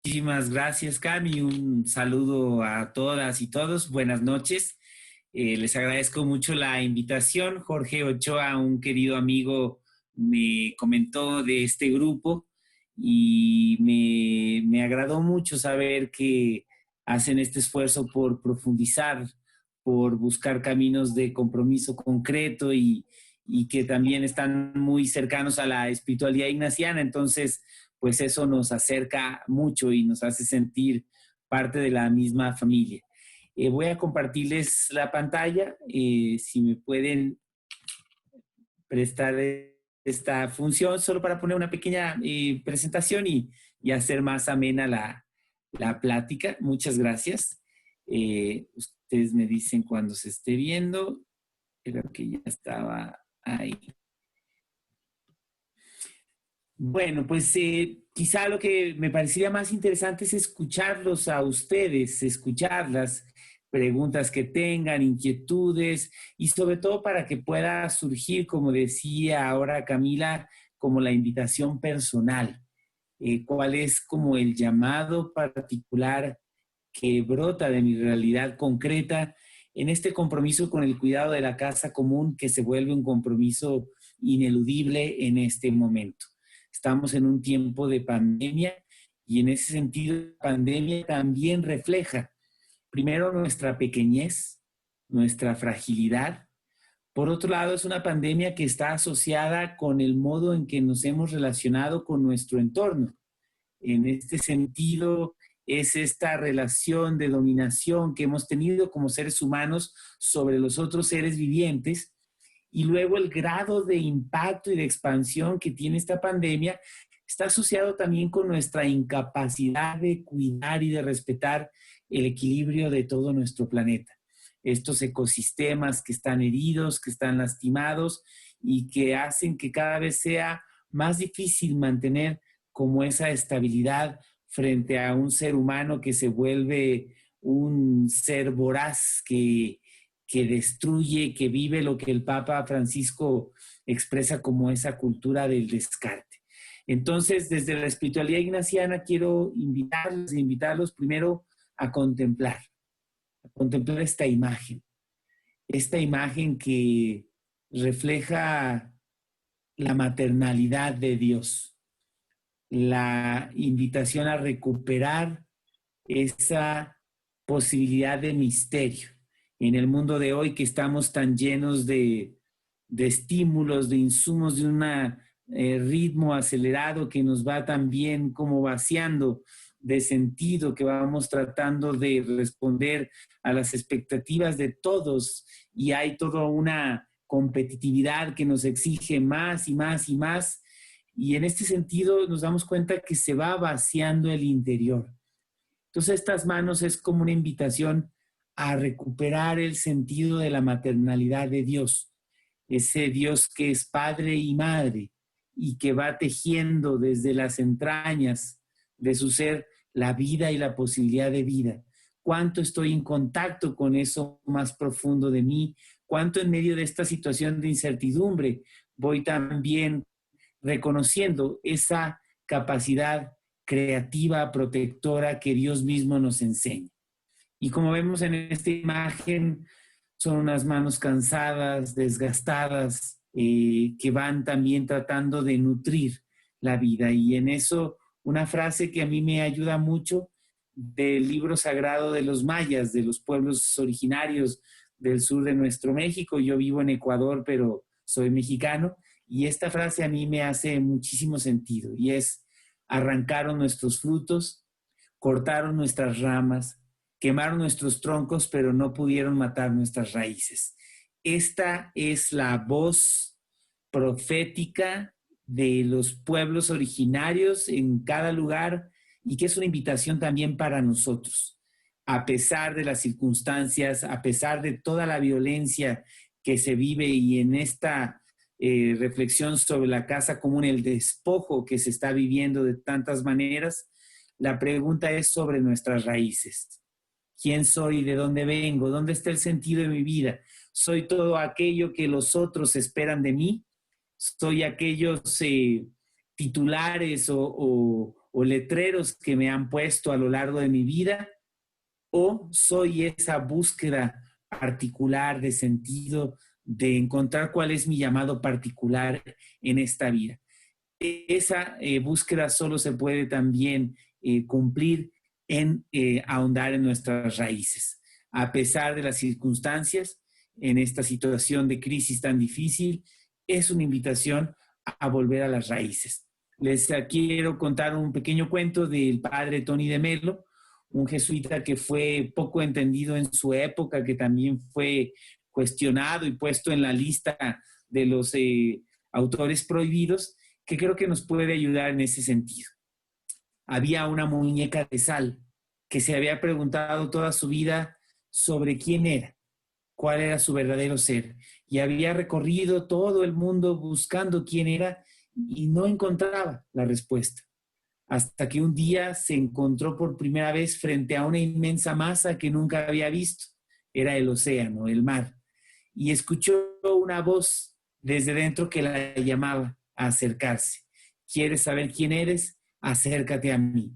Muchísimas gracias, Cami. Un saludo a todas y todos. Buenas noches. Les agradezco mucho la invitación. Jorge Ochoa, un querido amigo, me comentó de este grupo y me agradó mucho saber que hacen este esfuerzo por profundizar, por buscar caminos de compromiso concreto y que también están muy cercanos a la espiritualidad ignaciana. Entonces, pues eso nos acerca mucho y nos hace sentir parte de la misma familia. Voy a compartirles la pantalla, si me pueden prestar esta función, solo para poner una pequeña presentación y hacer más amena la plática. Muchas gracias. Ustedes me dicen cuando se esté viendo. Creo que ya estaba ahí. Bueno, pues quizá lo que me parecería más interesante es escucharlos a ustedes, escuchar las preguntas que tengan, inquietudes y sobre todo para que pueda surgir, como decía ahora Camila, como la invitación personal. ¿Cuál es como el llamado particular que brota de mi realidad concreta en este compromiso con el cuidado de la casa común que se vuelve un compromiso ineludible en este momento? Estamos en un tiempo de pandemia y en ese sentido la pandemia también refleja primero nuestra pequeñez, nuestra fragilidad. Por otro lado, es una pandemia que está asociada con el modo en que nos hemos relacionado con nuestro entorno. En este sentido, es esta relación de dominación que hemos tenido como seres humanos sobre los otros seres vivientes y luego el grado de impacto y de expansión que tiene esta pandemia está asociado también con nuestra incapacidad de cuidar y de respetar el equilibrio de todo nuestro planeta. Estos ecosistemas que están heridos, que están lastimados y que hacen que cada vez sea más difícil mantener como esa estabilidad frente a un ser humano que se vuelve un ser voraz que destruye, que vive lo que el Papa Francisco expresa como esa cultura del descarte. Entonces, desde la espiritualidad ignaciana quiero invitarlos primero a contemplar esta imagen que refleja la maternalidad de Dios, la invitación a recuperar esa posibilidad de misterio. En el mundo de hoy que estamos tan llenos de estímulos, de insumos, de un ritmo acelerado que nos va también como vaciando de sentido, que vamos tratando de responder a las expectativas de todos y hay toda una competitividad que nos exige más y más y más. Y en este sentido nos damos cuenta que se va vaciando el interior. Entonces estas manos es como una invitación a recuperar el sentido de la maternalidad de Dios, ese Dios que es padre y madre y que va tejiendo desde las entrañas de su ser la vida y la posibilidad de vida. Cuánto estoy en contacto con eso más profundo de mí, cuánto en medio de esta situación de incertidumbre voy también reconociendo esa capacidad creativa, protectora que Dios mismo nos enseña. Y como vemos en esta imagen, son unas manos cansadas, desgastadas, que van también tratando de nutrir la vida. Y en eso, una frase que a mí me ayuda mucho del libro sagrado de los mayas, de los pueblos originarios del sur de nuestro México. Yo vivo en Ecuador, pero soy mexicano. Y esta frase a mí me hace muchísimo sentido. Y es, arrancaron nuestros frutos, cortaron nuestras ramas, quemaron nuestros troncos, pero no pudieron matar nuestras raíces. Esta es la voz profética de los pueblos originarios en cada lugar y que es una invitación también para nosotros. A pesar de las circunstancias, a pesar de toda la violencia que se vive y en esta reflexión sobre la casa común, el despojo que se está viviendo de tantas maneras, la pregunta es sobre nuestras raíces. ¿Quién soy? ¿De dónde vengo? ¿Dónde está el sentido de mi vida? ¿Soy todo aquello que los otros esperan de mí? ¿Soy aquellos titulares o letreros que me han puesto a lo largo de mi vida, o soy esa búsqueda particular de sentido, de encontrar cuál es mi llamado particular en esta vida. Esa búsqueda solo se puede también cumplir en ahondar en nuestras raíces. A pesar de las circunstancias, en esta situación de crisis tan difícil, es una invitación a volver a las raíces. Les quiero contar un pequeño cuento del padre Tony de Melo, un jesuita que fue poco entendido en su época, que también fue cuestionado y puesto en la lista de los autores prohibidos, que creo que nos puede ayudar en ese sentido. Había una muñeca de sal que se había preguntado toda su vida sobre quién era, cuál era su verdadero ser, y había recorrido todo el mundo buscando quién era y no encontraba la respuesta. Hasta que un día se encontró por primera vez frente a una inmensa masa que nunca había visto. Era el océano, el mar. Y escuchó una voz desde dentro que la llamaba a acercarse. ¿Quieres saber quién eres? Acércate a mí.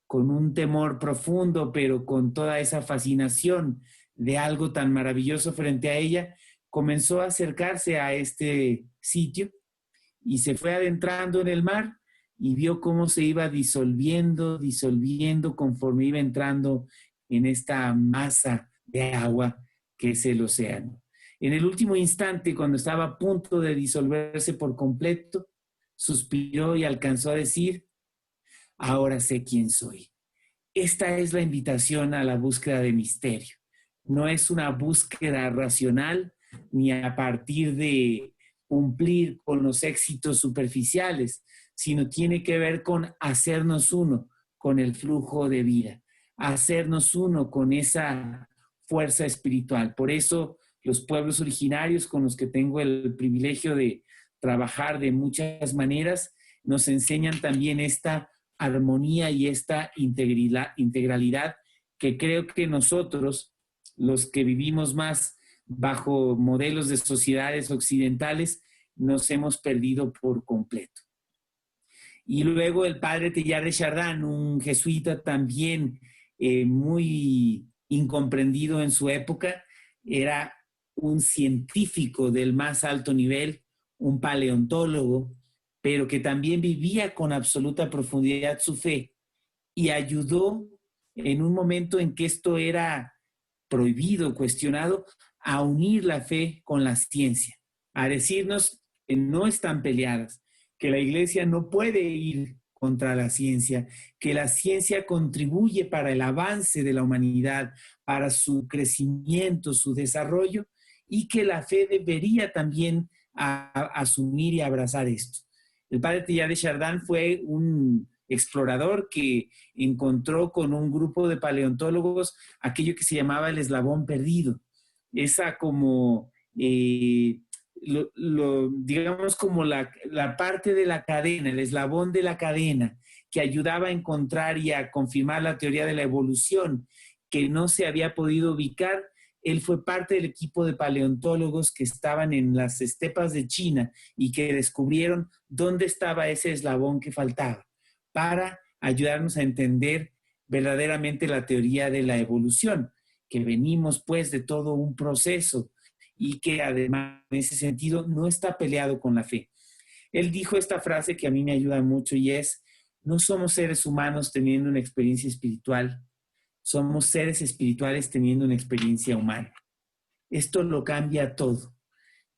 Con un temor profundo, pero con toda esa fascinación de algo tan maravilloso frente a ella, comenzó a acercarse a este sitio y se fue adentrando en el mar y vio cómo se iba disolviendo conforme iba entrando en esta masa de agua que es el océano. En el último instante, cuando estaba a punto de disolverse por completo, suspiró y alcanzó a decir: ahora sé quién soy. Esta es la invitación a la búsqueda de misterio. No es una búsqueda racional ni a partir de cumplir con los éxitos superficiales, sino tiene que ver con hacernos uno con el flujo de vida, hacernos uno con esa fuerza espiritual. Por eso los pueblos originarios con los que tengo el privilegio de trabajar de muchas maneras nos enseñan también esta armonía y esta integralidad que creo que nosotros, los que vivimos más bajo modelos de sociedades occidentales, nos hemos perdido por completo. Y luego el padre Teilhard de Chardin, un jesuita también muy incomprendido en su época, era un científico del más alto nivel, un paleontólogo, pero que también vivía con absoluta profundidad su fe y ayudó en un momento en que esto era prohibido, cuestionado, a unir la fe con la ciencia, a decirnos que no están peleadas, que la iglesia no puede ir contra la ciencia, que la ciencia contribuye para el avance de la humanidad, para su crecimiento, su desarrollo, y que la fe debería también asumir y abrazar esto. El padre Teilhard de Chardin fue un explorador que encontró con un grupo de paleontólogos aquello que se llamaba el eslabón perdido. Esa como, digamos como la parte de la cadena, el eslabón de la cadena que ayudaba a encontrar y a confirmar la teoría de la evolución que no se había podido ubicar. Él fue parte del equipo de paleontólogos que estaban en las estepas de China y que descubrieron dónde estaba ese eslabón que faltaba para ayudarnos a entender verdaderamente la teoría de la evolución, que venimos pues de todo un proceso y que además en ese sentido no está peleado con la fe. Él dijo esta frase que a mí me ayuda mucho y es: no somos seres humanos teniendo una experiencia espiritual, somos seres espirituales teniendo una experiencia humana. Esto lo cambia todo.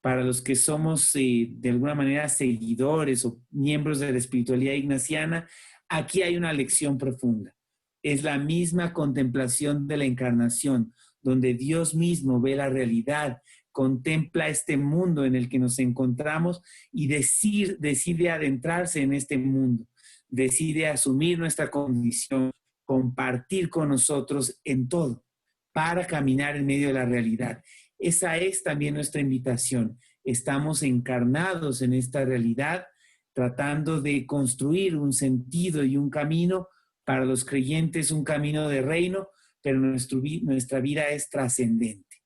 Para los que somos de alguna manera seguidores o miembros de la espiritualidad ignaciana, aquí hay una lección profunda. Es la misma contemplación de la encarnación, donde Dios mismo ve la realidad, contempla este mundo en el que nos encontramos y decide adentrarse en este mundo, decide asumir nuestra condición, compartir con nosotros en todo, para caminar en medio de la realidad. Esa es también nuestra invitación. Estamos encarnados en esta realidad, tratando de construir un sentido y un camino para los creyentes, un camino de reino, pero nuestra vida es trascendente.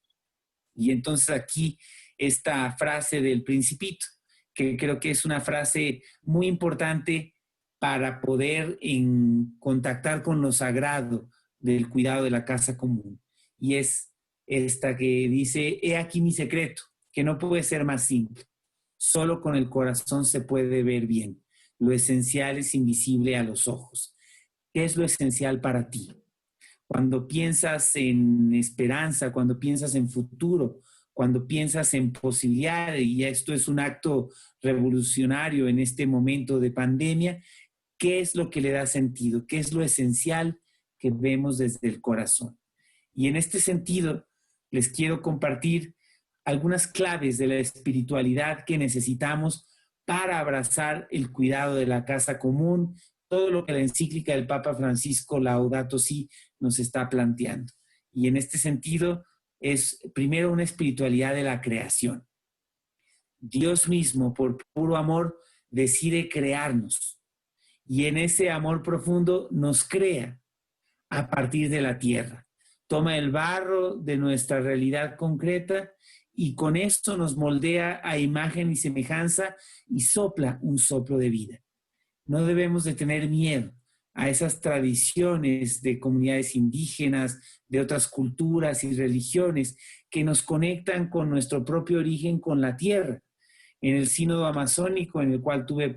Y entonces aquí esta frase del Principito, que creo que es una frase muy importante para poder contactar con lo sagrado del cuidado de la casa común. Y es esta que dice: he aquí mi secreto, que no puede ser más simple. Solo con el corazón se puede ver bien. Lo esencial es invisible a los ojos. ¿Qué es lo esencial para ti? Cuando piensas en esperanza, cuando piensas en futuro, cuando piensas en posibilidades, y esto es un acto revolucionario en este momento de pandemia, ¿qué es lo que le da sentido? ¿Qué es lo esencial que vemos desde el corazón? Y en este sentido, les quiero compartir algunas claves de la espiritualidad que necesitamos para abrazar el cuidado de la casa común, todo lo que la encíclica del Papa Francisco Laudato Si nos está planteando. Y en este sentido es primero una espiritualidad de la creación. Dios mismo, por puro amor, decide crearnos. Y en ese amor profundo nos crea a partir de la tierra. Toma el barro de nuestra realidad concreta y con esto nos moldea a imagen y semejanza y sopla un soplo de vida. No debemos de tener miedo a esas tradiciones de comunidades indígenas, de otras culturas y religiones que nos conectan con nuestro propio origen, con la tierra. En el sínodo amazónico, en el cual tuve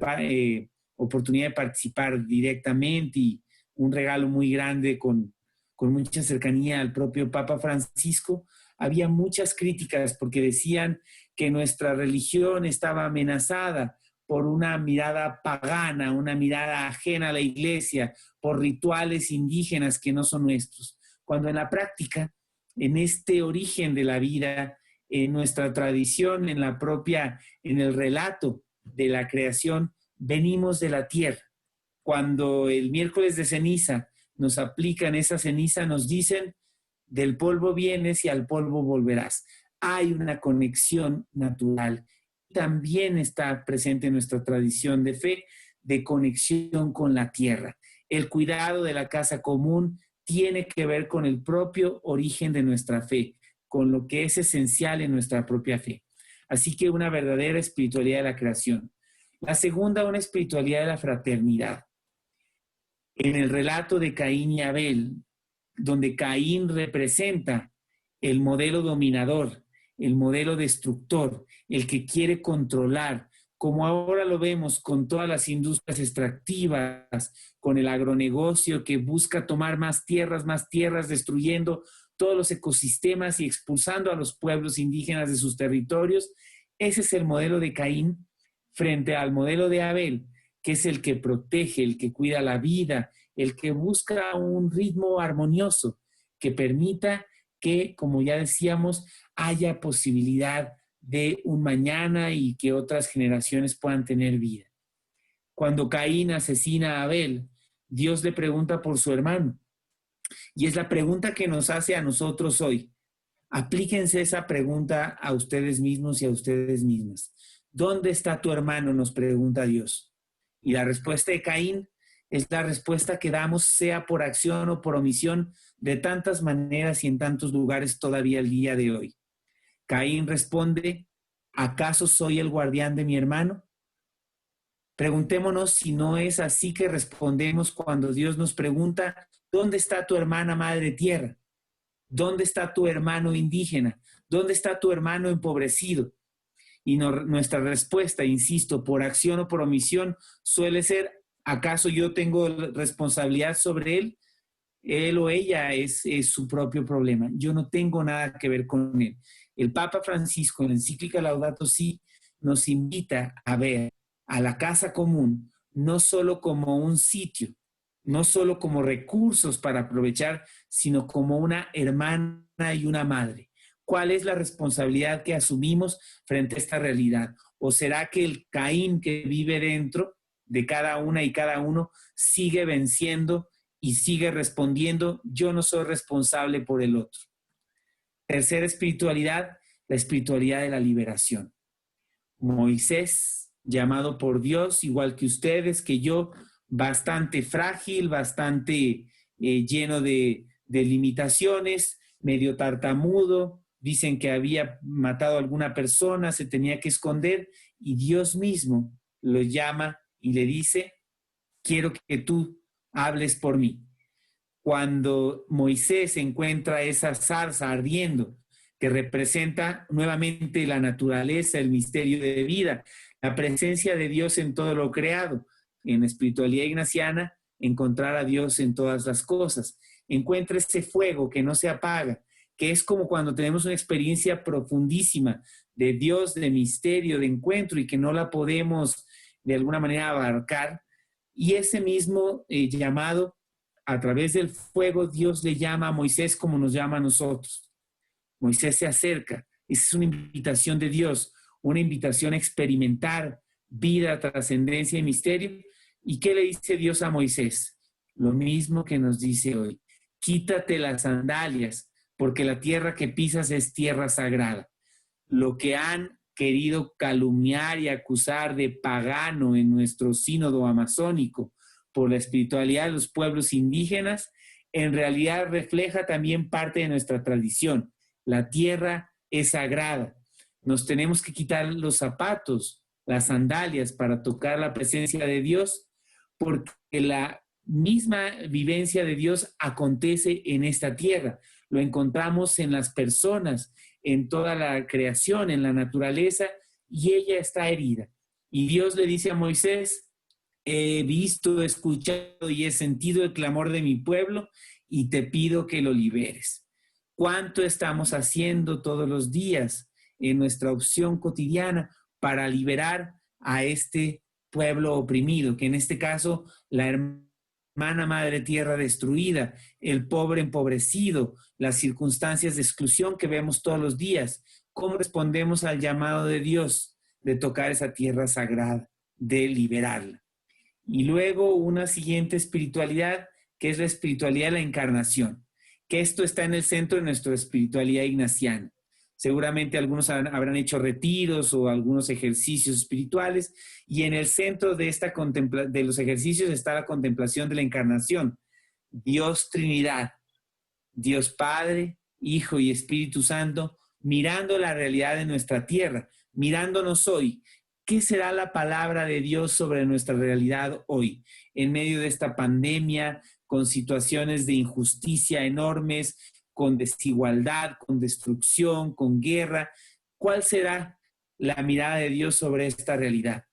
oportunidad de participar directamente y un regalo muy grande con mucha cercanía al propio Papa Francisco, había muchas críticas porque decían que nuestra religión estaba amenazada por una mirada pagana, una mirada ajena a la iglesia, por rituales indígenas que no son nuestros. Cuando en la práctica, en este origen de la vida, en nuestra tradición, en el relato de la creación, venimos de la tierra. Cuando el miércoles de ceniza nos aplican esa ceniza, nos dicen: del polvo vienes y al polvo volverás. Hay una conexión natural. También está presente en nuestra tradición de fe de conexión con la tierra. El cuidado de la casa común tiene que ver con el propio origen de nuestra fe, con lo que es esencial en nuestra propia fe. Así que una verdadera espiritualidad de la creación. La segunda, una espiritualidad de la fraternidad. En el relato de Caín y Abel, donde Caín representa el modelo dominador, el modelo destructor, el que quiere controlar, como ahora lo vemos con todas las industrias extractivas, con el agronegocio que busca tomar más tierras, destruyendo todos los ecosistemas y expulsando a los pueblos indígenas de sus territorios. Ese es el modelo de Caín frente al modelo de Abel, que es el que protege, el que cuida la vida, el que busca un ritmo armonioso que permita que, como ya decíamos, haya posibilidad de un mañana y que otras generaciones puedan tener vida. Cuando Caín asesina a Abel, Dios le pregunta por su hermano. Y es la pregunta que nos hace a nosotros hoy. Aplíquense esa pregunta a ustedes mismos y a ustedes mismas. ¿Dónde está tu hermano?, nos pregunta Dios. Y la respuesta de Caín es la respuesta que damos, sea por acción o por omisión, de tantas maneras y en tantos lugares todavía el día de hoy. Caín responde: ¿acaso soy el guardián de mi hermano? Preguntémonos si no es así que respondemos cuando Dios nos pregunta: ¿dónde está tu hermana madre tierra? ¿Dónde está tu hermano indígena? ¿Dónde está tu hermano empobrecido? Y nuestra respuesta, insisto, por acción o por omisión, suele ser: ¿acaso yo tengo responsabilidad sobre él? Él o ella es su propio problema. Yo no tengo nada que ver con él. El Papa Francisco, en la encíclica Laudato Si, nos invita a ver a la casa común no solo como un sitio, no solo como recursos para aprovechar, sino como una hermana y una madre. ¿Cuál es la responsabilidad que asumimos frente a esta realidad? ¿O será que el Caín que vive dentro de cada una y cada uno sigue venciendo y sigue respondiendo: yo no soy responsable por el otro? Tercera espiritualidad, la espiritualidad de la liberación. Moisés, llamado por Dios, igual que ustedes, que yo, bastante frágil, bastante lleno de limitaciones, medio tartamudo, dicen que había matado a alguna persona, se tenía que esconder, y Dios mismo lo llama y le dice: quiero que tú hables por mí. Cuando Moisés encuentra esa zarza ardiendo, que representa nuevamente la naturaleza, el misterio de vida, la presencia de Dios en todo lo creado. En la espiritualidad ignaciana, encontrar a Dios en todas las cosas. Encuentra ese fuego que no se apaga, que es como cuando tenemos una experiencia profundísima de Dios, de misterio, de encuentro, y que no la podemos de alguna manera abarcar. Y ese mismo llamado, a través del fuego, Dios le llama a Moisés como nos llama a nosotros. Moisés se acerca. Esa es una invitación de Dios, una invitación a experimentar vida, trascendencia y misterio. ¿Y qué le dice Dios a Moisés? Lo mismo que nos dice hoy. Quítate las sandalias, porque la tierra que pisas es tierra sagrada. Lo que han querido calumniar y acusar de pagano en nuestro sínodo amazónico por la espiritualidad de los pueblos indígenas, en realidad refleja también parte de nuestra tradición. La tierra es sagrada. Nos tenemos que quitar los zapatos, las sandalias para tocar la presencia de Dios, porque la misma vivencia de Dios acontece en esta tierra. Lo encontramos en las personas, en toda la creación, en la naturaleza, y ella está herida. Y Dios le dice a Moisés: he visto, he escuchado y he sentido el clamor de mi pueblo y te pido que lo liberes. ¿Cuánto estamos haciendo todos los días en nuestra opción cotidiana para liberar a este pueblo oprimido, que en este caso la hermana madre tierra destruida, el pobre empobrecido, las circunstancias de exclusión que vemos todos los días? ¿Cómo respondemos al llamado de Dios de tocar esa tierra sagrada, de liberarla? Y luego una siguiente espiritualidad, que es la espiritualidad de la encarnación, que esto está en el centro de nuestra espiritualidad ignaciana. Seguramente algunos habrán hecho retiros o algunos ejercicios espirituales, y en el centro de, de los ejercicios está la contemplación de la encarnación. Dios Trinidad, Dios Padre, Hijo y Espíritu Santo, mirando la realidad de nuestra tierra, mirándonos hoy. ¿Qué será la palabra de Dios sobre nuestra realidad hoy, en medio de esta pandemia, con situaciones de injusticia enormes, con desigualdad, con destrucción, con guerra? ¿Cuál será la mirada de Dios sobre esta realidad?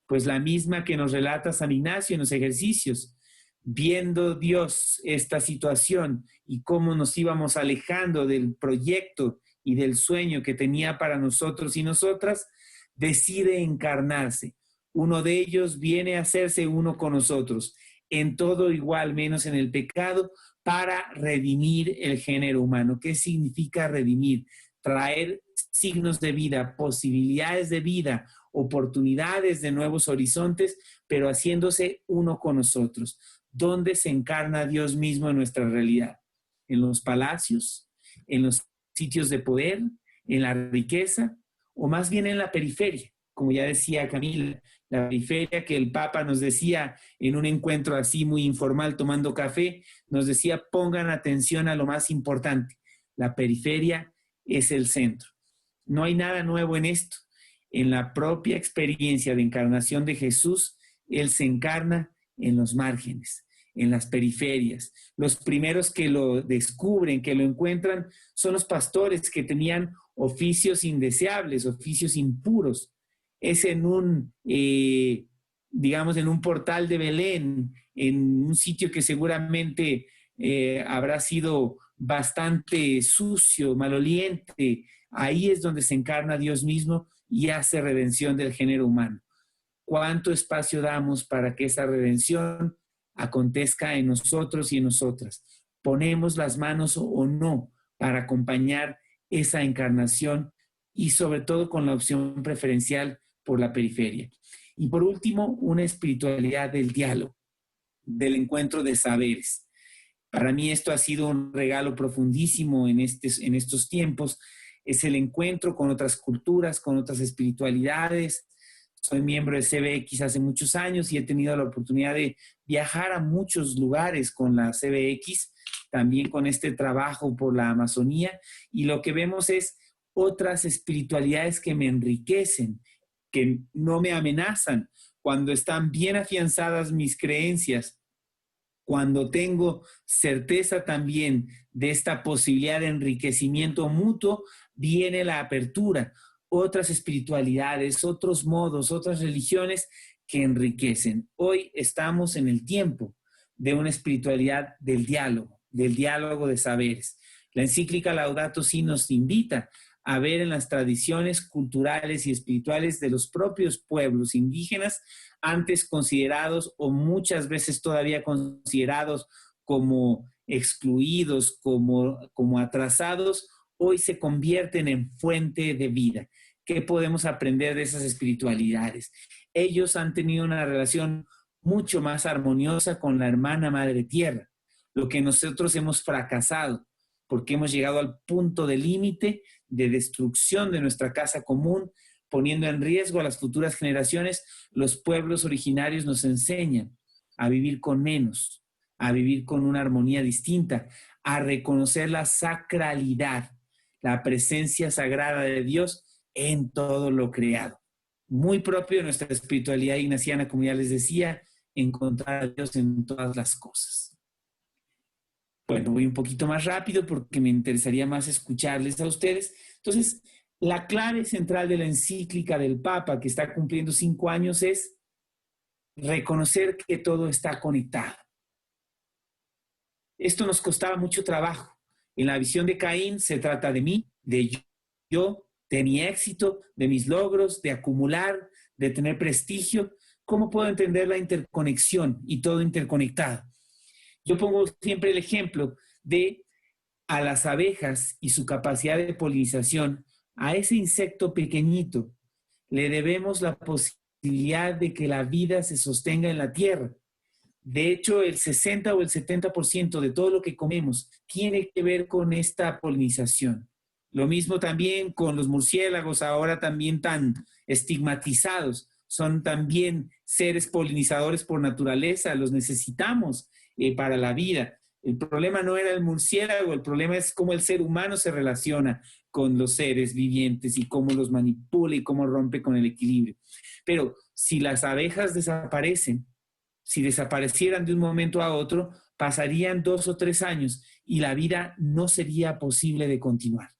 Pues la misma que nos relata San Ignacio en los ejercicios. Viendo Dios esta situación y cómo nos íbamos alejando del proyecto y del sueño que tenía para nosotros y nosotras, decide encarnarse. Uno de ellos viene a hacerse uno con nosotros, en todo igual, menos en el pecado, para redimir el género humano. ¿Qué significa redimir? Traer signos de vida, posibilidades de vida, oportunidades de nuevos horizontes, pero haciéndose uno con nosotros. ¿Dónde se encarna Dios mismo en nuestra realidad? ¿En los palacios? ¿En los sitios de poder? ¿En la riqueza? ¿O más bien en la periferia? Como ya decía Camila, la periferia que el Papa nos decía en un encuentro así muy informal tomando café, nos decía: pongan atención a lo más importante. La periferia es el centro. No hay nada nuevo en esto. En la propia experiencia de encarnación de Jesús, Él se encarna en los márgenes, en las periferias. Los primeros que lo descubren, que lo encuentran, son los pastores que tenían oficios indeseables, oficios impuros. Es en digamos, en un portal de Belén, en un sitio que seguramente habrá sido bastante sucio, maloliente. Ahí es donde se encarna Dios mismo y hace redención del género humano. ¿Cuánto espacio damos para que esa redención acontezca en nosotros y en nosotras? ¿Ponemos las manos o no para acompañar esa encarnación, y sobre todo con la opción preferencial por la periferia? Y por último, una espiritualidad del diálogo, del encuentro de saberes. Para mí esto ha sido un regalo profundísimo en estos tiempos. Es el encuentro con otras culturas, con otras espiritualidades. Soy miembro de CBX hace muchos años y he tenido la oportunidad de viajar a muchos lugares con la CBX, también con este trabajo por la Amazonía, y lo que vemos es otras espiritualidades que me enriquecen, que no me amenazan, cuando están bien afianzadas mis creencias, cuando tengo certeza también de esta posibilidad de enriquecimiento mutuo, viene la apertura, otras espiritualidades, otros modos, otras religiones que enriquecen. Hoy estamos en el tiempo de una espiritualidad del diálogo de saberes. La encíclica Laudato Si nos invita a ver en las tradiciones culturales y espirituales de los propios pueblos indígenas, antes considerados o muchas veces todavía considerados como excluidos, como atrasados, hoy se convierten en fuente de vida. ¿Qué podemos aprender de esas espiritualidades? Ellos han tenido una relación mucho más armoniosa con la hermana Madre Tierra, lo que nosotros hemos fracasado, porque hemos llegado al punto de límite de destrucción de nuestra casa común, poniendo en riesgo a las futuras generaciones. Los pueblos originarios nos enseñan a vivir con menos, a vivir con una armonía distinta, a reconocer la sacralidad, la presencia sagrada de Dios en todo lo creado. Muy propio de nuestra espiritualidad ignaciana, como ya les decía, encontrar a Dios en todas las cosas. Bueno, voy un poquito más rápido porque me interesaría más escucharles a ustedes. Entonces, la clave central de la encíclica del Papa, que está cumpliendo 5 años, es reconocer que todo está conectado. Esto nos costaba mucho trabajo. En la visión de Caín se trata de mí, de yo, de mi éxito, de mis logros, de acumular, de tener prestigio. ¿Cómo puedo entender la interconexión y todo interconectado? Yo pongo siempre el ejemplo de a las abejas y su capacidad de polinización, a ese insecto pequeñito, le debemos la posibilidad de que la vida se sostenga en la tierra. De hecho, el 60 o el 70% de todo lo que comemos tiene que ver con esta polinización. Lo mismo también con los murciélagos, ahora también tan estigmatizados. Son también seres polinizadores por naturaleza, los necesitamos para la vida. El problema no era el murciélago, el problema es cómo el ser humano se relaciona con los seres vivientes y cómo los manipula y cómo rompe con el equilibrio. Pero si las abejas desaparecen, si desaparecieran de un momento a otro, pasarían 2 o 3 años y la vida no sería posible de continuar.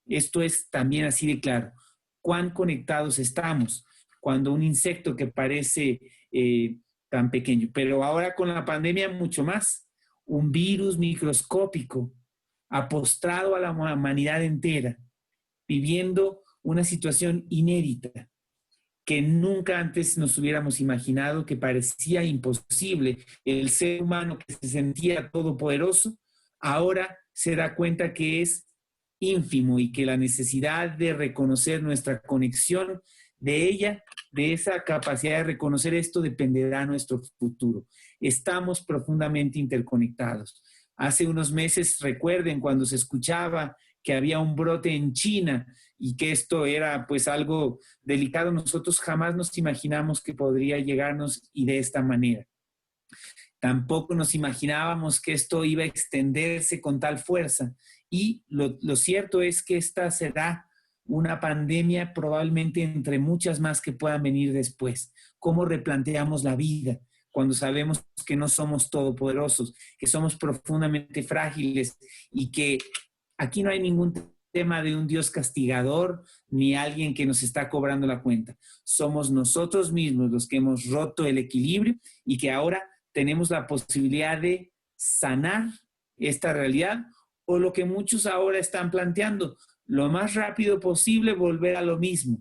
Esto es también así de claro. ¿Cuán conectados estamos cuando un insecto que parece tan pequeño? Pero ahora con la pandemia mucho más. Un virus microscópico ha postrado a la humanidad entera, viviendo una situación inédita que nunca antes nos hubiéramos imaginado, que parecía imposible. El ser humano que se sentía todopoderoso, ahora se da cuenta que es ínfimo y que la necesidad de reconocer nuestra conexión de ella, de esa capacidad de reconocer esto, dependerá de nuestro futuro. Estamos profundamente interconectados. Hace unos meses, recuerden, cuando se escuchaba que había un brote en China y que esto era pues algo delicado, nosotros jamás nos imaginamos que podría llegarnos y de esta manera. Tampoco nos imaginábamos que esto iba a extenderse con tal fuerza. Y lo cierto es que esta será una pandemia probablemente entre muchas más que puedan venir después. ¿Cómo replanteamos la vida cuando sabemos que no somos todopoderosos, que somos profundamente frágiles y que aquí no hay ningún tema de un Dios castigador ni alguien que nos está cobrando la cuenta? Somos nosotros mismos los que hemos roto el equilibrio y que ahora tenemos la posibilidad de sanar esta realidad, o lo que muchos ahora están planteando, lo más rápido posible volver a lo mismo,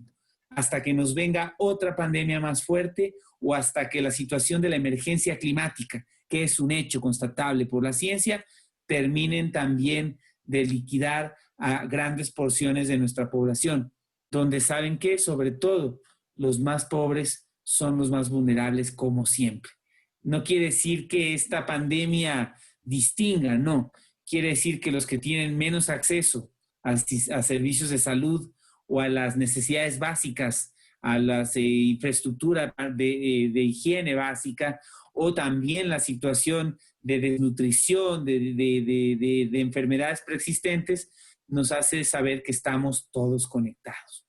hasta que nos venga otra pandemia más fuerte o hasta que la situación de la emergencia climática, que es un hecho constatable por la ciencia, terminen también de liquidar a grandes porciones de nuestra población, donde saben que sobre todo los más pobres son los más vulnerables como siempre. No quiere decir que esta pandemia distinga, no. Quiere decir que los que tienen menos acceso a servicios de salud o a las necesidades básicas, a la infraestructura de higiene básica, o también la situación de desnutrición, de enfermedades preexistentes, nos hace saber que estamos todos conectados.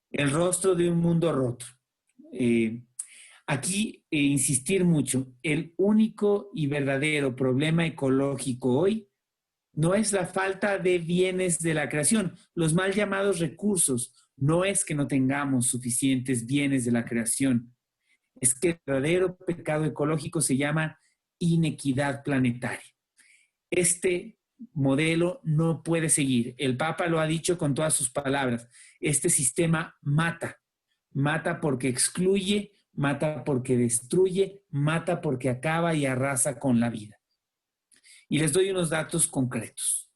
El rostro de un mundo roto. Aquí insistir mucho, el único y verdadero problema ecológico hoy no es la falta de bienes de la creación, los mal llamados recursos. No es que no tengamos suficientes bienes de la creación, es que el verdadero pecado ecológico se llama inequidad planetaria. Este modelo no puede seguir. El Papa lo ha dicho con todas sus palabras. Este sistema mata. Mata porque excluye, mata porque destruye, mata porque acaba y arrasa con la vida. Y les doy unos datos concretos.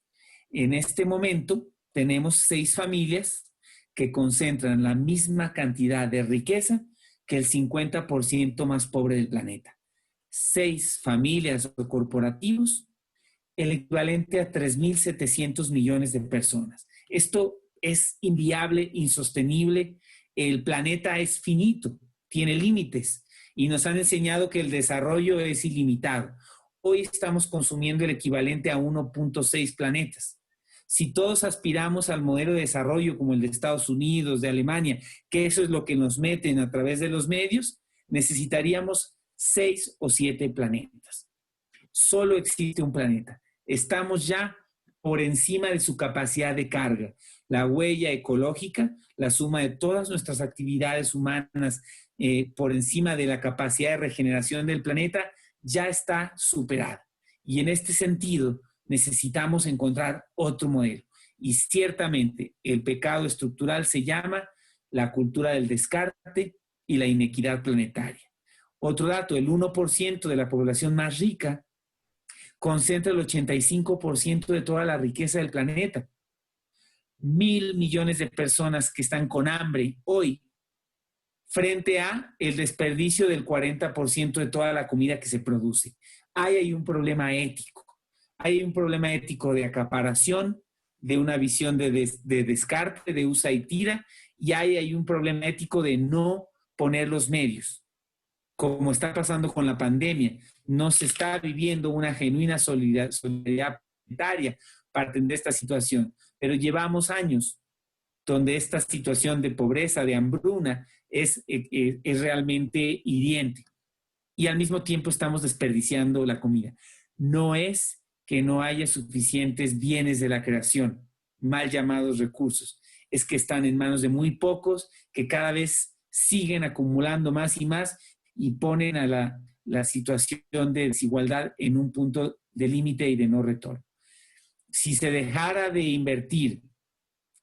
En este momento tenemos 6 familias que concentran la misma cantidad de riqueza que el 50% más pobre del planeta. 6 familias o corporativos, el equivalente a 3.700 millones de personas. Esto es inviable, insostenible. El planeta es finito, tiene límites y nos han enseñado que el desarrollo es ilimitado. Hoy estamos consumiendo el equivalente a 1.6 planetas. Si todos aspiramos al modelo de desarrollo como el de Estados Unidos, de Alemania, que eso es lo que nos meten a través de los medios, necesitaríamos 6 o 7 planetas. Solo existe un planeta. Estamos ya por encima de su capacidad de carga. La huella ecológica, la suma de todas nuestras actividades humanas por encima de la capacidad de regeneración del planeta, ya está superada. Y en este sentido, necesitamos encontrar otro modelo. Y ciertamente el pecado estructural se llama la cultura del descarte y la inequidad planetaria. Otro dato, el 1% de la población más rica concentra el 85% de toda la riqueza del planeta. 1.000 millones de personas que están con hambre hoy frente a el desperdicio del 40% de toda la comida que se produce. Ahí hay un problema ético. Hay un problema ético de acaparación, de una visión de descarte, de usa y tira, y hay un problema ético de no poner los medios. Como está pasando con la pandemia, no se está viviendo una genuina solidaridad planetaria para atender esta situación, pero llevamos años donde esta situación de pobreza, de hambruna, es realmente hiriente. Y al mismo tiempo estamos desperdiciando la comida. No es que no haya suficientes bienes de la creación, mal llamados recursos. Es que están en manos de muy pocos, que cada vez siguen acumulando más y más y ponen a la situación de desigualdad en un punto de límite y de no retorno. Si se dejara de invertir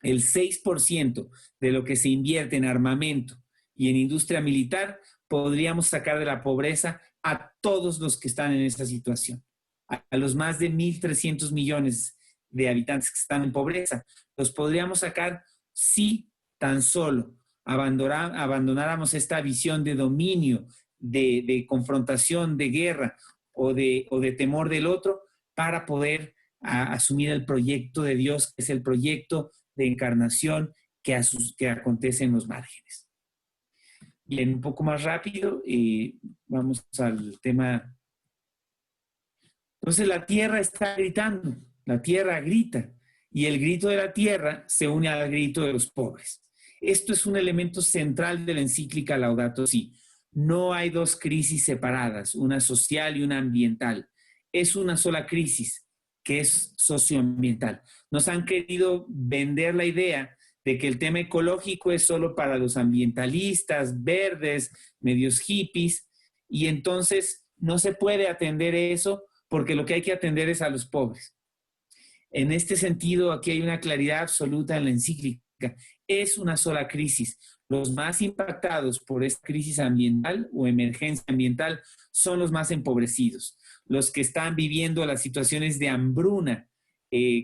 el 6% de lo que se invierte en armamento y en industria militar, podríamos sacar de la pobreza a todos los que están en esta situación. A los más de 1.300 millones de habitantes que están en pobreza, los podríamos sacar si tan solo abandonáramos esta visión de dominio, de confrontación, de guerra o de temor del otro para poder asumir el proyecto de Dios, que es el proyecto de encarnación que acontece en los márgenes. Bien, un poco más rápido, vamos al tema. Entonces la tierra está gritando, la tierra grita, y el grito de la tierra se une al grito de los pobres. Esto es un elemento central de la encíclica Laudato Si. No hay dos crisis separadas, una social y una ambiental. Es una sola crisis, que es socioambiental. Nos han querido vender la idea de que el tema ecológico es solo para los ambientalistas, verdes, medios hippies, y entonces no se puede atender eso porque lo que hay que atender es a los pobres. En este sentido, aquí hay una claridad absoluta en la encíclica. Es una sola crisis. Los más impactados por esta crisis ambiental o emergencia ambiental son los más empobrecidos, los que están viviendo las situaciones de hambruna,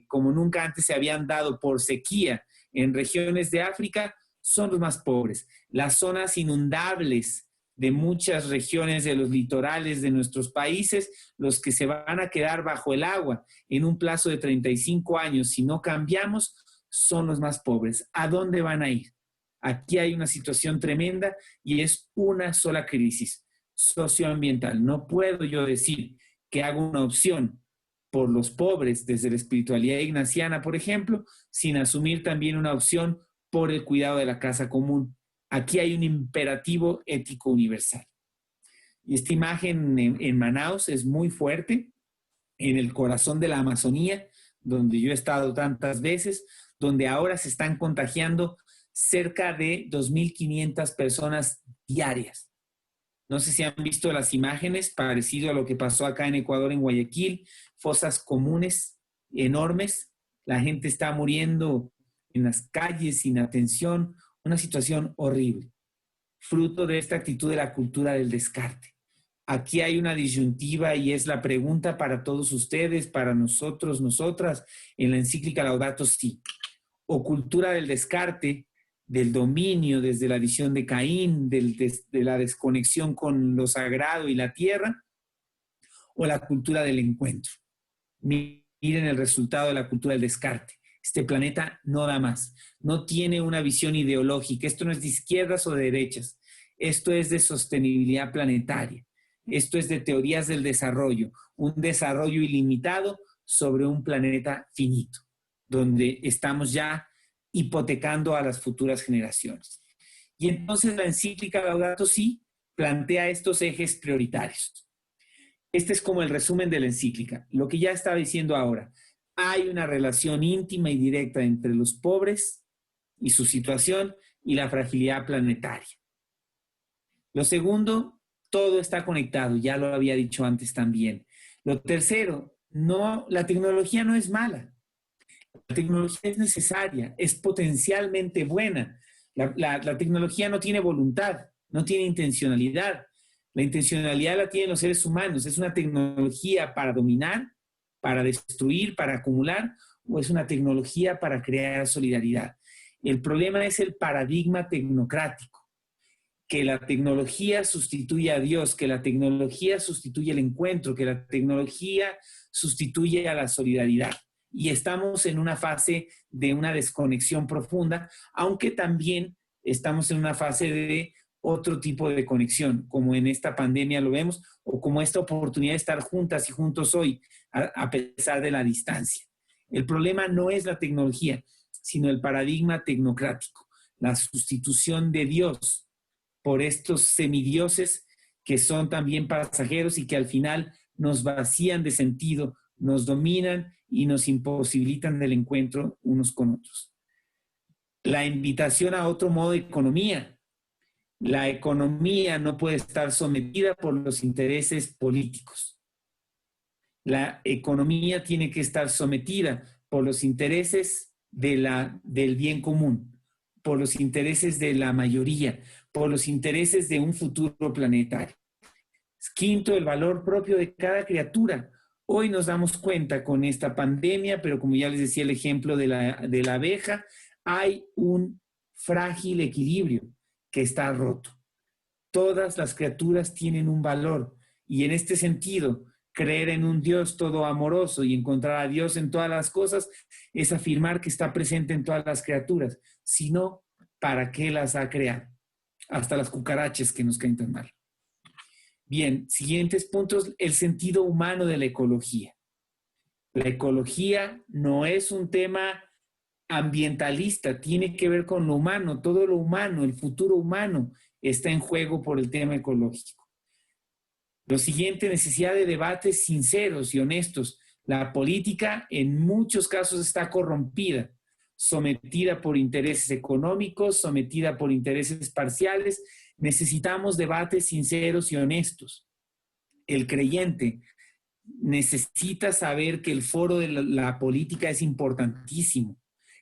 como nunca antes se habían dado por sequía en regiones de África, son los más pobres. Las zonas inundables de muchas regiones de los litorales de nuestros países, los que se van a quedar bajo el agua en un plazo de 35 años, si no cambiamos, son los más pobres. ¿A dónde van a ir? Aquí hay una situación tremenda y es una sola crisis socioambiental. No puedo yo decir que hago una opción por los pobres desde la espiritualidad ignaciana, por ejemplo, sin asumir también una opción por el cuidado de la casa común. Aquí hay un imperativo ético universal. Y esta imagen en Manaus es muy fuerte, en el corazón de la Amazonía, donde yo he estado tantas veces, donde ahora se están contagiando cerca de 2.500 personas diarias. No sé si han visto las imágenes, parecido a lo que pasó acá en Ecuador, en Guayaquil, fosas comunes enormes, la gente está muriendo en las calles sin atención, una situación horrible, fruto de esta actitud de la cultura del descarte. Aquí hay una disyuntiva y es la pregunta para todos ustedes, para nosotros, nosotras, en la encíclica Laudato Si. O cultura del descarte, del dominio desde la visión de Caín, de la desconexión con lo sagrado y la tierra, o la cultura del encuentro. Miren el resultado de la cultura del descarte. Este planeta no da más, no tiene una visión ideológica. Esto no es de izquierdas o de derechas, esto es de sostenibilidad planetaria. Esto es de teorías del desarrollo, un desarrollo ilimitado sobre un planeta finito, donde estamos ya hipotecando a las futuras generaciones. Y entonces la encíclica Laudato Si plantea estos ejes prioritarios. Este es como el resumen de la encíclica. Lo que ya estaba diciendo ahora, hay una relación íntima y directa entre los pobres y su situación y la fragilidad planetaria. Lo segundo, todo está conectado, ya lo había dicho antes también. Lo tercero, no, la tecnología no es mala. La tecnología es necesaria, es potencialmente buena. La tecnología no tiene voluntad, no tiene intencionalidad. La intencionalidad la tienen los seres humanos. ¿Es una tecnología para dominar, para destruir, para acumular? ¿O es una tecnología para crear solidaridad? El problema es el paradigma tecnocrático, que la tecnología sustituye a Dios, que la tecnología sustituye el encuentro, que la tecnología sustituye a la solidaridad. Y estamos en una fase de una desconexión profunda, aunque también estamos en una fase de otro tipo de conexión, como en esta pandemia lo vemos, o como esta oportunidad de estar juntas y juntos hoy, a pesar de la distancia. El problema no es la tecnología, sino el paradigma tecnocrático, la sustitución de Dios por estos semidioses que son también pasajeros y que al final nos vacían de sentido, nos dominan y nos imposibilitan el encuentro unos con otros. La invitación a otro modo de economía. La economía no puede estar sometida por los intereses políticos. La economía tiene que estar sometida por los intereses del bien común, por los intereses de la mayoría, por los intereses de un futuro planetario. Quinto, el valor propio de cada criatura. Hoy nos damos cuenta con esta pandemia, pero como ya les decía el ejemplo de la abeja, hay un frágil equilibrio que está roto. Todas las criaturas tienen un valor y en este sentido, creer en un Dios todo amoroso y encontrar a Dios en todas las cosas es afirmar que está presente en todas las criaturas. Si no, ¿para qué las ha creado? Hasta las cucarachas que nos caen tan mal. Bien, siguientes puntos, el sentido humano de la ecología. La ecología no es un tema ambientalista, tiene que ver con lo humano, todo lo humano, el futuro humano está en juego por el tema ecológico. Lo siguiente, necesidad de debates sinceros y honestos. La política en muchos casos está corrompida, sometida por intereses económicos, sometida por intereses parciales. Necesitamos debates sinceros y honestos. El creyente necesita saber que el foro de la política es importantísimo,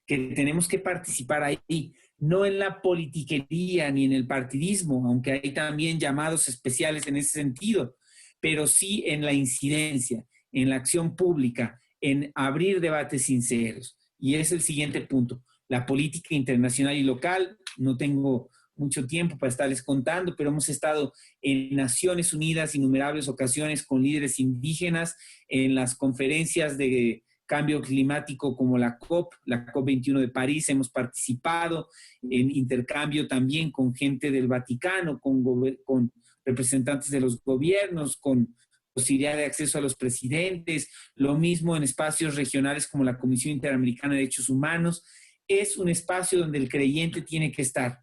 que tenemos que participar ahí, no en la politiquería ni en el partidismo, aunque hay también llamados especiales en ese sentido, pero sí en la incidencia, en la acción pública, en abrir debates sinceros. Y es el siguiente punto. La política internacional y local, no tengo mucho tiempo para estarles contando, pero hemos estado en Naciones Unidas innumerables ocasiones con líderes indígenas, en las conferencias de cambio climático como la COP21 de París, hemos participado en intercambio también con gente del Vaticano, con representantes de los gobiernos, con posibilidad de acceso a los presidentes, lo mismo en espacios regionales como la Comisión Interamericana de Derechos Humanos. Es un espacio donde el creyente tiene que estar,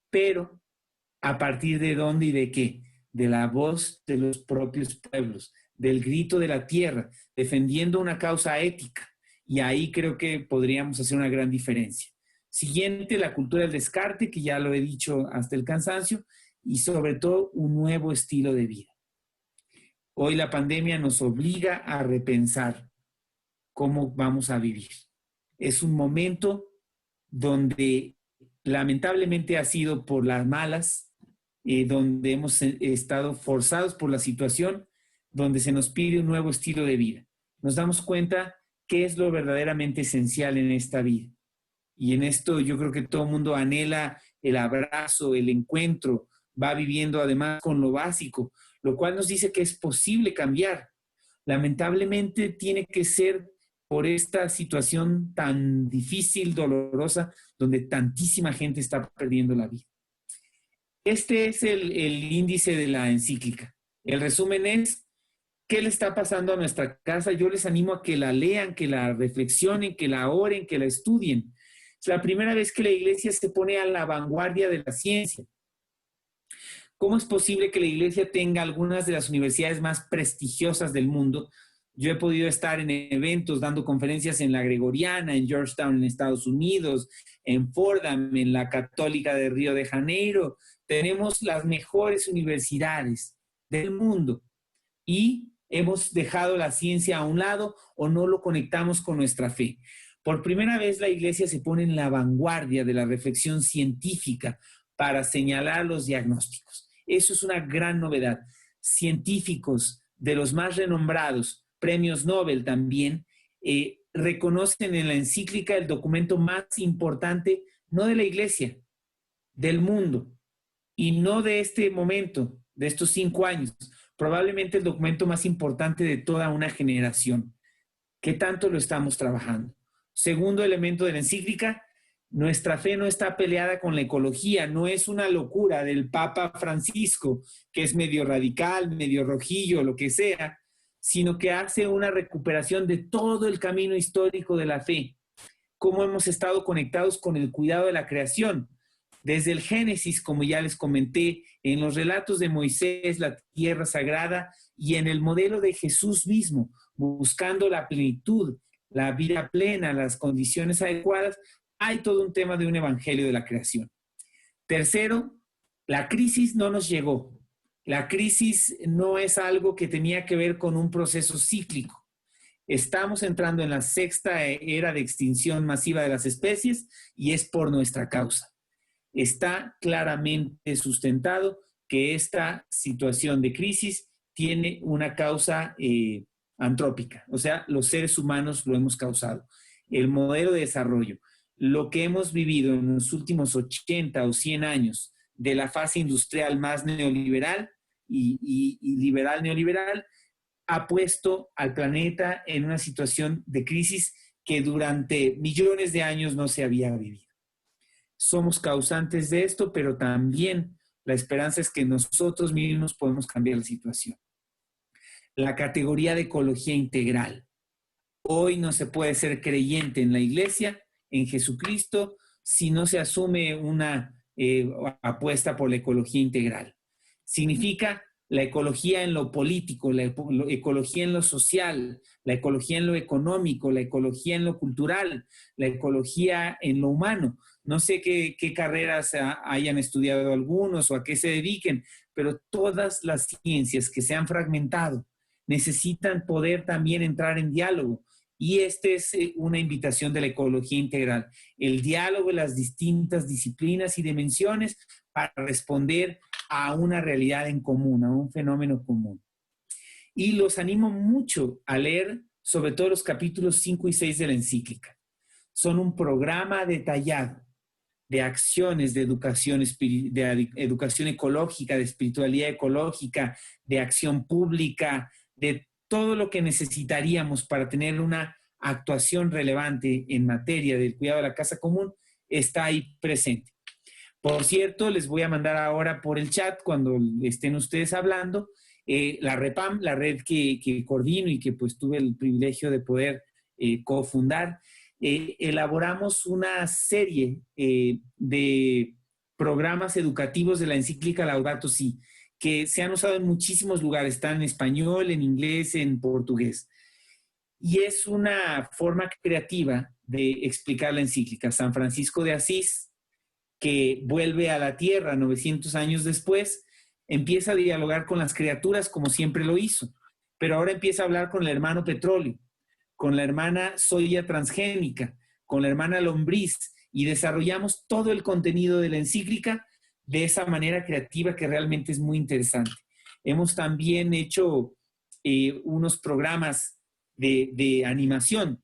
pero ¿a partir de dónde y de qué? de la voz de los propios pueblos, del grito de la tierra, defendiendo una causa ética. Y ahí creo que podríamos hacer una gran diferencia. Siguiente, la cultura del descarte, que ya lo he dicho hasta el cansancio, y sobre todo un nuevo estilo de vida. Hoy la pandemia nos obliga a repensar cómo vamos a vivir. Es un momento donde lamentablemente ha sido por las malas, donde hemos estado forzados por la situación, donde se nos pide un nuevo estilo de vida. Nos damos cuenta qué es lo verdaderamente esencial en esta vida. Y en esto yo creo que todo el mundo anhela el abrazo, el encuentro, va viviendo además con lo básico, lo cual nos dice que es posible cambiar. Lamentablemente tiene que ser por esta situación tan difícil, dolorosa, donde tantísima gente está perdiendo la vida. Este es el índice de la encíclica. El resumen es, ¿qué le está pasando a nuestra casa? Yo les animo a que la lean, que la reflexionen, que la oren, que la estudien. Es la primera vez que la iglesia se pone a la vanguardia de la ciencia. ¿Cómo es posible que la iglesia tenga algunas de las universidades más prestigiosas del mundo? Yo he podido estar en eventos dando conferencias en la Gregoriana, en Georgetown, en Estados Unidos, en Fordham, en la Católica de Río de Janeiro. Tenemos las mejores universidades del mundo y hemos dejado la ciencia a un lado o no lo conectamos con nuestra fe. Por primera vez la iglesia se pone en la vanguardia de la reflexión científica para señalar los diagnósticos. Eso es una gran novedad. Científicos de los más renombrados, premios Nobel también, reconocen en la encíclica el documento más importante, no de la iglesia, del mundo, y no de este momento, de estos 5 años, probablemente el documento más importante de toda una generación. ¿Qué tanto lo estamos trabajando? Segundo elemento de la encíclica, nuestra fe no está peleada con la ecología, no es una locura del Papa Francisco, que es medio radical, medio rojillo, lo que sea, sino que hace una recuperación de todo el camino histórico de la fe, cómo hemos estado conectados con el cuidado de la creación. Desde el Génesis, como ya les comenté, en los relatos de Moisés, la tierra sagrada, y en el modelo de Jesús mismo, buscando la plenitud, la vida plena, las condiciones adecuadas, hay todo un tema de un evangelio de la creación. Tercero, la crisis no nos llegó. La crisis no es algo que tenía que ver con un proceso cíclico. Estamos entrando en la 6ª era de extinción masiva de las especies y es por nuestra causa. Está claramente sustentado que esta situación de crisis tiene una causa antrópica, o sea, los seres humanos lo hemos causado. El modelo de desarrollo, lo que hemos vivido en los últimos 80 o 100 años de la fase industrial más neoliberal y liberal neoliberal, ha puesto al planeta en una situación de crisis que durante millones de años no se había vivido. Somos causantes de esto, pero también la esperanza es que nosotros mismos podemos cambiar la situación. La categoría de ecología integral. Hoy no se puede ser creyente en la iglesia, en Jesucristo, si no se asume una apuesta por la ecología integral. Significa la ecología en lo político, la ecología en lo social, la ecología en lo económico, la ecología en lo cultural, la ecología en lo humano. No sé qué carreras hayan estudiado algunos o a qué se dediquen, pero todas las ciencias que se han fragmentado necesitan poder también entrar en diálogo. Y esta es una invitación de la ecología integral, el diálogo de las distintas disciplinas y dimensiones para responder a una realidad en común, a un fenómeno común. Y los animo mucho a leer sobre todo los capítulos 5 y 6 de la encíclica. Son un programa detallado de acciones de educación ecológica, de espiritualidad ecológica, de acción pública, de todo lo que necesitaríamos para tener una actuación relevante en materia del cuidado de la casa común, está ahí presente. Por cierto, les voy a mandar ahora por el chat, cuando estén ustedes hablando, la REPAM, la red que coordino y que pues tuve el privilegio de poder cofundar, elaboramos una serie de programas educativos de la encíclica Laudato Si, que se han usado en muchísimos lugares, están en español, en inglés, en portugués. Y es una forma creativa de explicar la encíclica. San Francisco de Asís, que vuelve a la tierra 900 años después, empieza a dialogar con las criaturas como siempre lo hizo, pero ahora empieza a hablar con el hermano petróleo, con la hermana soya transgénica, con la hermana lombriz, y desarrollamos todo el contenido de la encíclica de esa manera creativa que realmente es muy interesante. Hemos también hecho unos programas de animación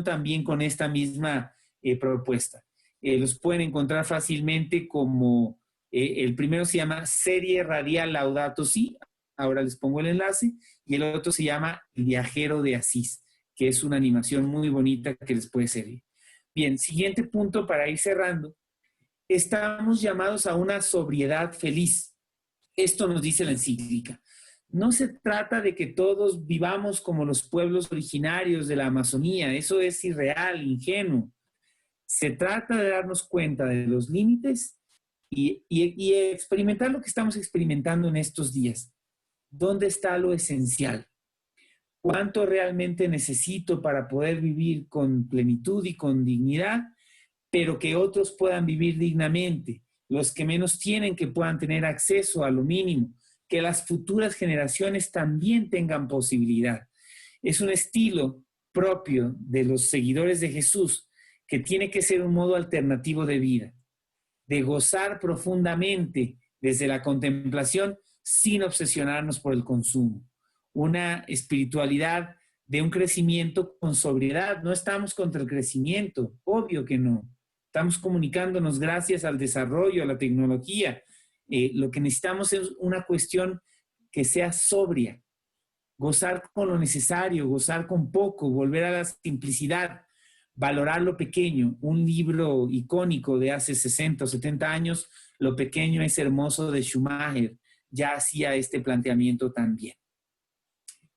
también con esta misma propuesta. Los pueden encontrar fácilmente como, el primero se llama Serie Radial Laudato Si, ahora les pongo el enlace, y el otro se llama El Viajero de Asís, que es una animación muy bonita que les puede servir. Bien, siguiente punto para ir cerrando. Estamos llamados a una sobriedad feliz. Esto nos dice la encíclica. No se trata de que todos vivamos como los pueblos originarios de la Amazonía. Eso es irreal, ingenuo. Se trata de darnos cuenta de los límites y experimentar lo que estamos experimentando en estos días. ¿Dónde está lo esencial? ¿Cuánto realmente necesito para poder vivir con plenitud y con dignidad, pero que otros puedan vivir dignamente? Los que menos tienen, que puedan tener acceso a lo mínimo, que las futuras generaciones también tengan posibilidad. Es un estilo propio de los seguidores de Jesús, que tiene que ser un modo alternativo de vida, de gozar profundamente desde la contemplación sin obsesionarnos por el consumo. Una espiritualidad de un crecimiento con sobriedad. No estamos contra el crecimiento, obvio que no. Estamos comunicándonos gracias al desarrollo, a la tecnología. Lo que necesitamos es una cuestión que sea sobria, gozar con lo necesario, gozar con poco, volver a la simplicidad, valorar lo pequeño. Un libro icónico de hace 60 o 70 años, Lo pequeño es hermoso, de Schumacher, ya hacía este planteamiento también.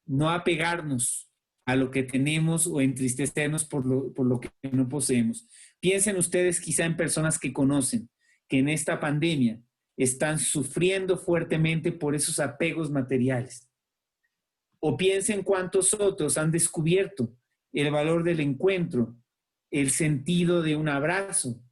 No apegarnos a lo que tenemos o entristecernos por lo que no poseemos. Piensen ustedes quizá en personas que conocen, que en esta pandemia están sufriendo fuertemente por esos apegos materiales. O piensen cuántos otros han descubierto el valor del encuentro, el sentido de un abrazo,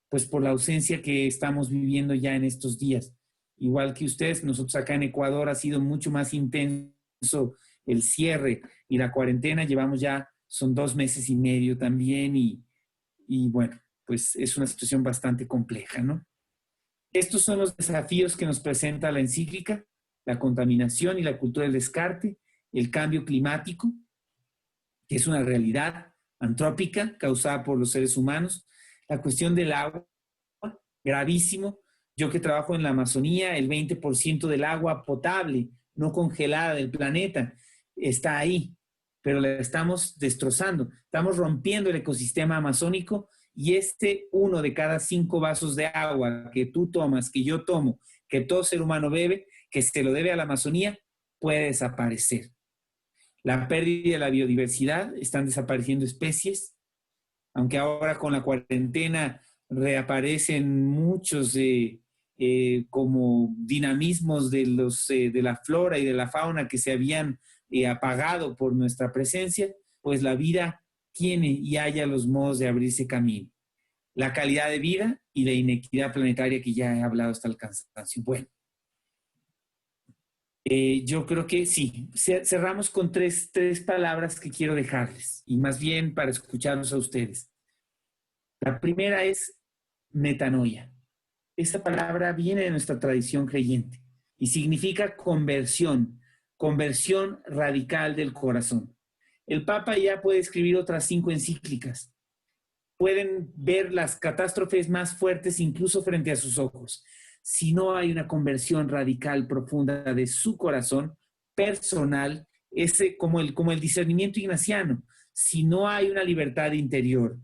pues por la ausencia que estamos viviendo ya en estos días. Igual que ustedes, nosotros acá en Ecuador ha sido mucho más intenso el cierre y la cuarentena. Llevamos ya, son 2 meses y medio también y bueno, pues es una situación bastante compleja, ¿no? Estos son los desafíos que nos presenta la encíclica: la contaminación y la cultura del descarte, el cambio climático, que es una realidad antrópica causada por los seres humanos, la cuestión del agua, gravísimo. Yo que trabajo en la Amazonía, el 20% del agua potable, no congelada del planeta, está ahí, pero la estamos destrozando. Estamos rompiendo el ecosistema amazónico y 1 de cada 5 vasos de agua que tú tomas, que yo tomo, que todo ser humano bebe, que se lo debe a la Amazonía, puede desaparecer. La pérdida de la biodiversidad, están desapareciendo especies, aunque ahora con la cuarentena reaparecen muchos como dinamismos de la flora y de la fauna que se habían apagado por nuestra presencia, pues la vida tiene y haya los modos de abrirse camino. La calidad de vida y la inequidad planetaria, que ya he hablado hasta el cansancio. Bueno, yo creo que sí. Cerramos con tres palabras que quiero dejarles, y más bien para escucharlos a ustedes. La primera es metanoia. Esa palabra viene de nuestra tradición creyente y significa conversión, conversión radical del corazón. El Papa ya puede escribir otras 5 encíclicas. Pueden ver las catástrofes más fuertes incluso frente a sus ojos. Si no hay una conversión radical profunda de su corazón personal, como el discernimiento ignaciano, si no hay una libertad interior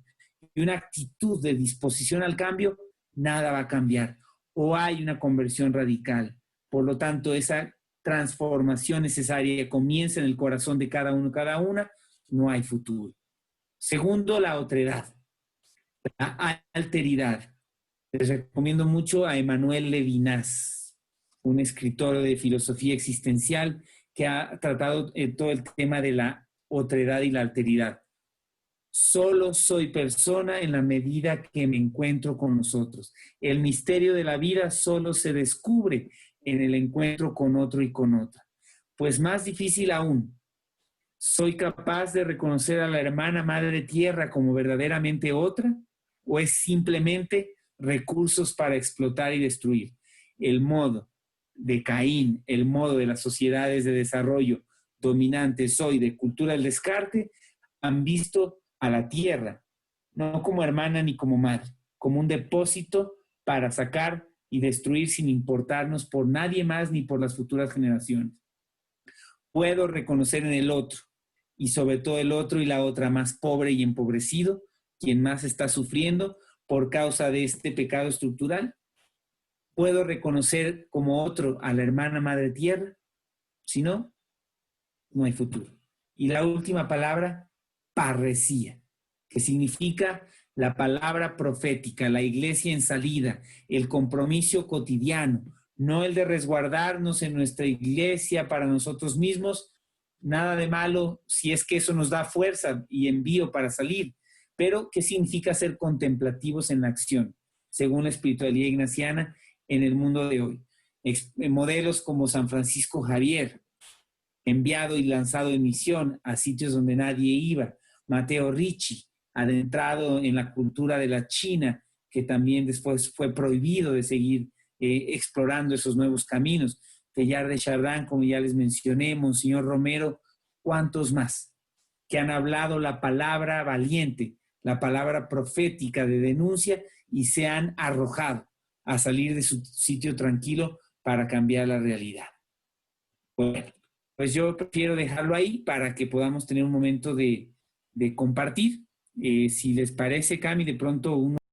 y una actitud de disposición al cambio, nada va a cambiar. O hay una conversión radical. Por lo tanto, esa transformación necesaria comienza en el corazón de cada uno, cada una, no hay futuro. Segundo, la otredad, la alteridad. Les recomiendo mucho a Emmanuel Levinas. un escritor de filosofía existencial que ha tratado todo el tema de la otredad y la alteridad. Solo soy persona en la medida que me encuentro con nosotros. El misterio de la vida solo se descubre en el encuentro con otro y con otra. Pues más difícil aún, ¿soy capaz de reconocer a la hermana madre tierra como verdaderamente otra? ¿O es simplemente recursos para explotar y destruir? El modo de Caín, el modo de las sociedades de desarrollo dominantes hoy de cultura del descarte, han visto a la tierra, no como hermana ni como madre, como un depósito para sacar y destruir sin importarnos por nadie más ni por las futuras generaciones. Puedo reconocer en el otro, y sobre todo el otro y la otra más pobre y empobrecido, quien más está sufriendo por causa de este pecado estructural. Puedo reconocer como otro a la hermana madre tierra, si no, no hay futuro. Y la última palabra, parresía, que significa la palabra profética, la iglesia en salida, el compromiso cotidiano, no el de resguardarnos en nuestra iglesia para nosotros mismos, nada de malo si es que eso nos da fuerza y envío para salir, pero ¿qué significa ser contemplativos en la acción, según la espiritualidad ignaciana en el mundo de hoy? Modelos como San Francisco Javier, enviado y lanzado en misión a sitios donde nadie iba. Matteo Ricci, adentrado en la cultura de la China, que también después fue prohibido de seguir explorando esos nuevos caminos. Teilhard de Chardin, como ya les mencioné, Monseñor Romero, ¿cuántos más? Que han hablado la palabra valiente, la palabra profética de denuncia y se han arrojado a salir de su sitio tranquilo para cambiar la realidad. Bueno, pues yo prefiero dejarlo ahí para que podamos tener un momento de compartir. Si les parece, Cami, de pronto uno